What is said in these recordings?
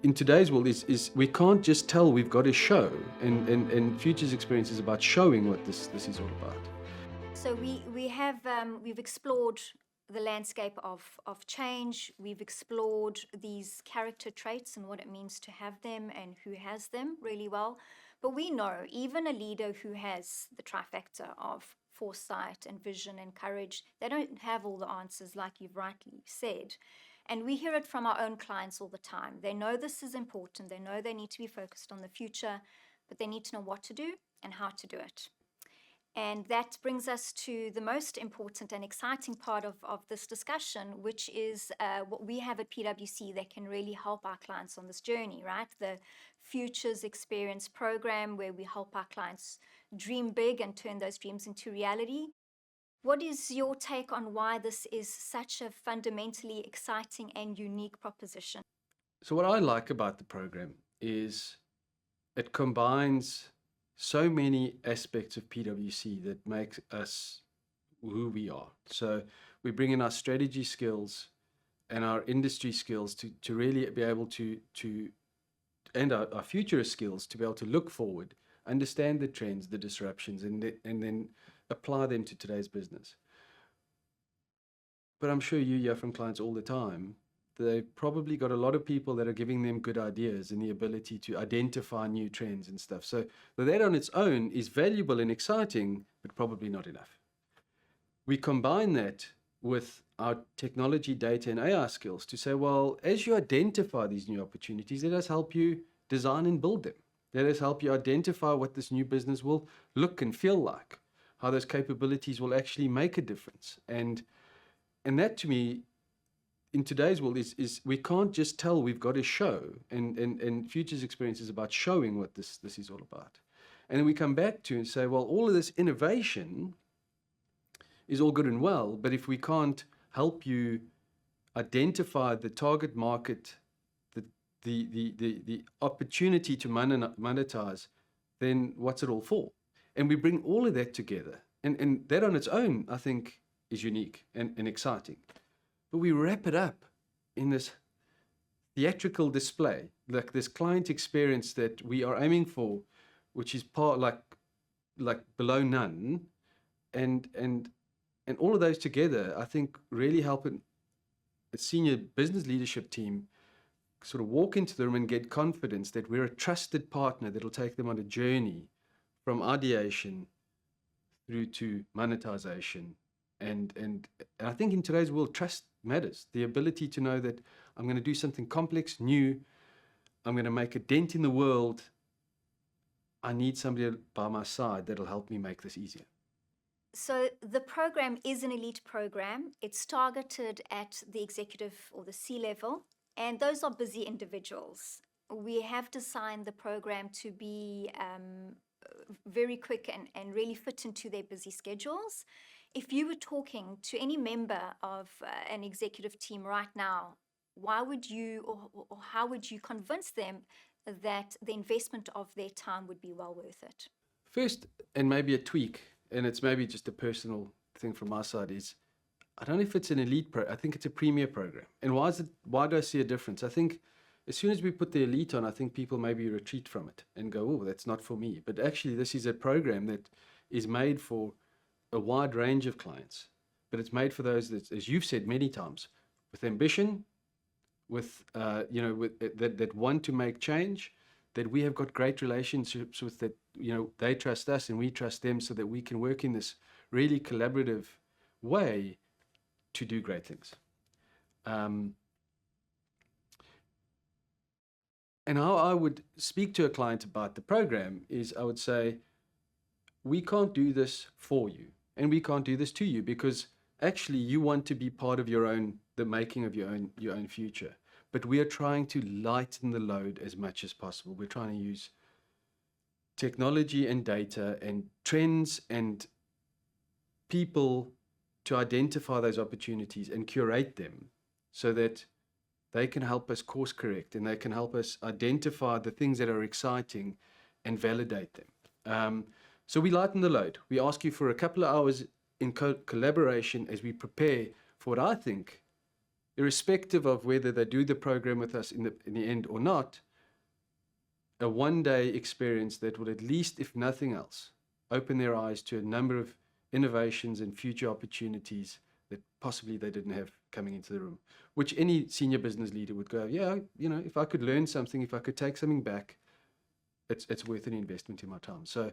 in today's world is we can't just tell, we've got to show, and Futures Experience is about showing what this is all about. So we've explored the landscape of change. We've explored these character traits and what it means to have them and who has them really well. But we know even a leader who has the trifecta of foresight and vision and courage, they don't have all the answers, like you've rightly said. And we hear it from our own clients all the time. They know this is important. They know they need to be focused on the future, but they need to know what to do and how to do it. And that brings us to the most important and exciting part of this discussion, which is what we have at PwC that can really help our clients on this journey, right? The Futures Experience program, where we help our clients dream big and turn those dreams into reality. What is your take on why this is such a fundamentally exciting and unique proposition? So what I like about the program is it combines so many aspects of PwC that makes us who we are. So we bring in our strategy skills and our industry skills to really be able to and our futurist skills to be able to look forward, understand the trends, the disruptions, and then apply them to today's business. But I'm sure you hear from clients all the time, they've probably got a lot of people that are giving them good ideas and the ability to identify new trends and stuff. So that on its own is valuable and exciting, but probably not enough. We combine that with our technology, data, and AI skills to say, well, as you identify these new opportunities, let us help you design and build them. Let us help you identify what this new business will look and feel like, how those capabilities will actually make a difference. And that, to me, in today's world is we can't just tell, we've got to show. And Futures Experience is about showing what this is all about. And then we come back to and say, well, all of this innovation is all good and well, but if we can't help you identify the target market, the opportunity to monetize, then what's it all for? And we bring all of that together. And that on its own, I think, is unique and exciting. But we wrap it up in this theatrical display, like this client experience that we are aiming for, which is part like below none, and all of those together, I think, really help a senior business leadership team sort of walk into the room and get confidence that we're a trusted partner that will take them on a journey from ideation through to monetization. And I think in today's world, trust matters. The ability to know that I'm going to do something complex, new, I'm going to make a dent in the world. I need somebody by my side that'll help me make this easier. So the program is an elite program. It's targeted at the executive or the C-level, and those are busy individuals. We have designed the program to be very quick and really fit into their busy schedules. If you were talking to any member of an executive team right now, why would you or how would you convince them that the investment of their time would be well worth it? First, and maybe a tweak, and it's maybe just a personal thing from my side, is I don't know if it's an elite I think it's a premier program. And why do I see a difference? I think as soon as we put the elite on, I think people maybe retreat from it and go, oh, that's not for me. But actually, this is a program that is made for a wide range of clients. But it's made for those that, as you've said many times, with ambition, with that want to make change, that we have got great relationships with, that they trust us and we trust them, so that we can work in this really collaborative way to do great things. And how I would speak to a client about the program is, I would say, we can't do this for you, and we can't do this to you, because actually you want to be part of the making of your own future. But we are trying to lighten the load as much as possible. We're trying to use technology and data and trends and people to identify those opportunities and curate them so that they can help us course correct, and they can help us identify the things that are exciting and validate them. So we lighten the load. We ask you for a couple of hours in collaboration as we prepare for what I think irrespective of whether they do the program with us in the end or not, a one-day experience that will, at least, if nothing else, open their eyes to a number of innovations and future opportunities that possibly they didn't have coming into the room, which any senior business leader would go, yeah, if I could learn something, if I could take something back, it's worth an investment in my time. So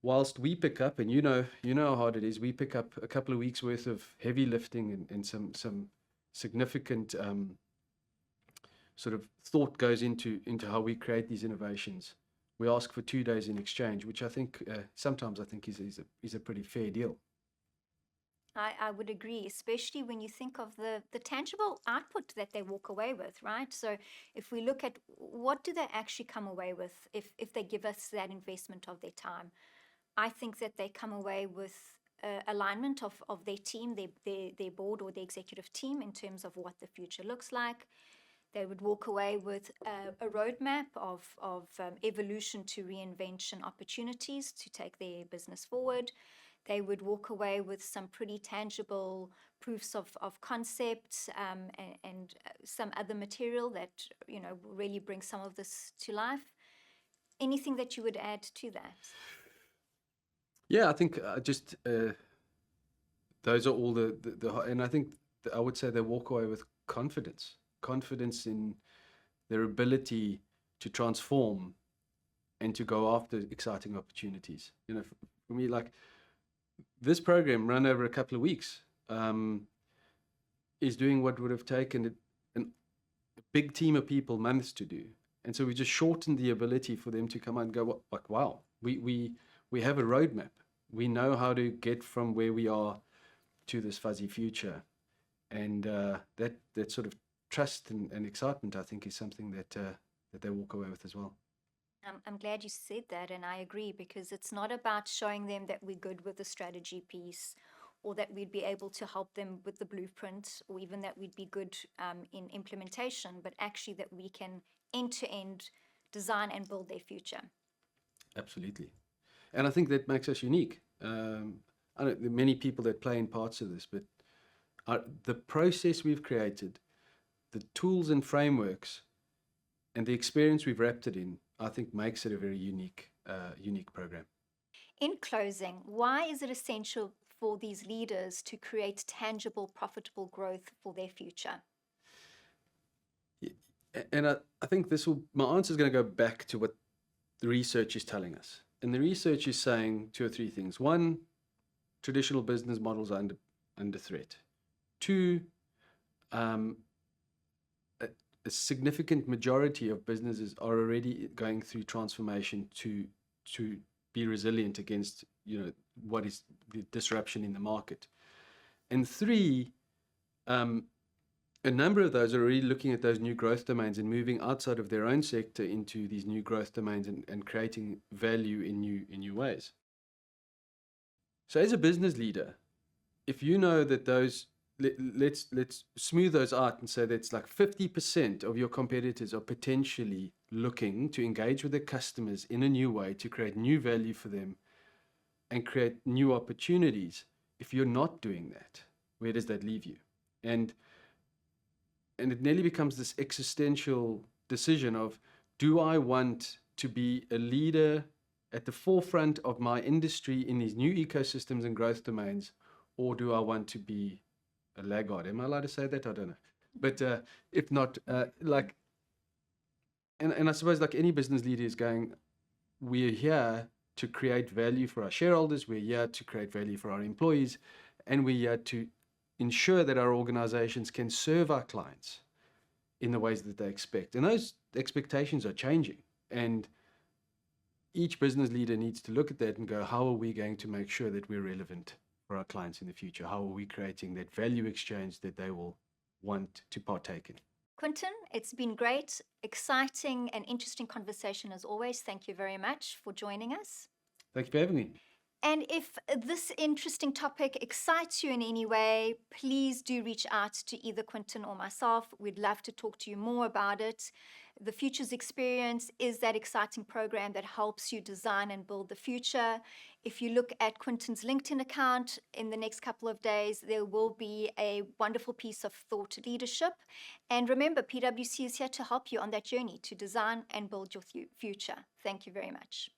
whilst we pick up, and you know how hard it is, we pick up a couple of weeks worth of heavy lifting and some significant sort of thought goes into how we create these innovations. We ask for 2 days in exchange, which I think sometimes is a pretty fair deal. I would agree, especially when you think of the tangible output that they walk away with, right? So if we look at what do they actually come away with if they give us that investment of their time, I think that they come away with alignment of their team, their board or their executive team in terms of what the future looks like. They would walk away with a roadmap of evolution to reinvention opportunities to take their business forward. They would walk away with some pretty tangible proofs of concept and some other material that really brings some of this to life. Anything that you would add to that? Yeah, I think just those are all and I think I would say they walk away with confidence in their ability to transform and to go after exciting opportunities. For me, like, this program run over a couple of weeks is doing what would have taken a big team of people months to do. And so we just shortened the ability for them to come out and go, like, wow, we have a roadmap. We know how to get from where we are to this fuzzy future. And that sort of trust and excitement, I think, is something that they walk away with as well. I'm glad you said that, and I agree, because it's not about showing them that we're good with the strategy piece or that we'd be able to help them with the blueprint or even that we'd be good in implementation, but actually that we can end-to-end design and build their future. Absolutely. And I think that makes us unique. I know there are many people that play in parts of this, but the process we've created, the tools and frameworks, and the experience we've wrapped it in, I think makes it a very unique program. In closing, why is it essential for these leaders to create tangible, profitable growth for their future? And I think my answer is going to go back to what the research is telling us. And the research is saying 2 or 3 things. 1, traditional business models are under threat. 2, a significant majority of businesses are already going through transformation to be resilient against what is the disruption in the market. And 3, a number of those are already looking at those new growth domains and moving outside of their own sector into these new growth domains and creating value in new ways. So as a business leader, if you know that those, let's smooth those out and say that's like 50% of your competitors are potentially looking to engage with their customers in a new way to create new value for them and create new opportunities. If you're not doing that, where does that leave you? And it nearly becomes this existential decision of, do I want to be a leader at the forefront of my industry in these new ecosystems and growth domains, or do I want to be a laggard? Am I allowed to say that? I don't know. But if not, and I suppose like any business leader is going, we're here to create value for our shareholders, we're here to create value for our employees, and we're here to ensure that our organizations can serve our clients in the ways that they expect. And those expectations are changing. And each business leader needs to look at that and go, how are we going to make sure that we're relevant for our clients in the future? How are we creating that value exchange that they will want to partake in? Quinton, it's been great, exciting and interesting conversation as always. Thank you very much for joining us. Thank you for having me. And if this interesting topic excites you in any way, please do reach out to either Quentin or myself. We'd love to talk to you more about it. The Futures Experience is that exciting program that helps you design and build the future. If you look at Quentin's LinkedIn account in the next couple of days, there will be a wonderful piece of thought leadership. And remember, PwC is here to help you on that journey to design and build your future. Thank you very much.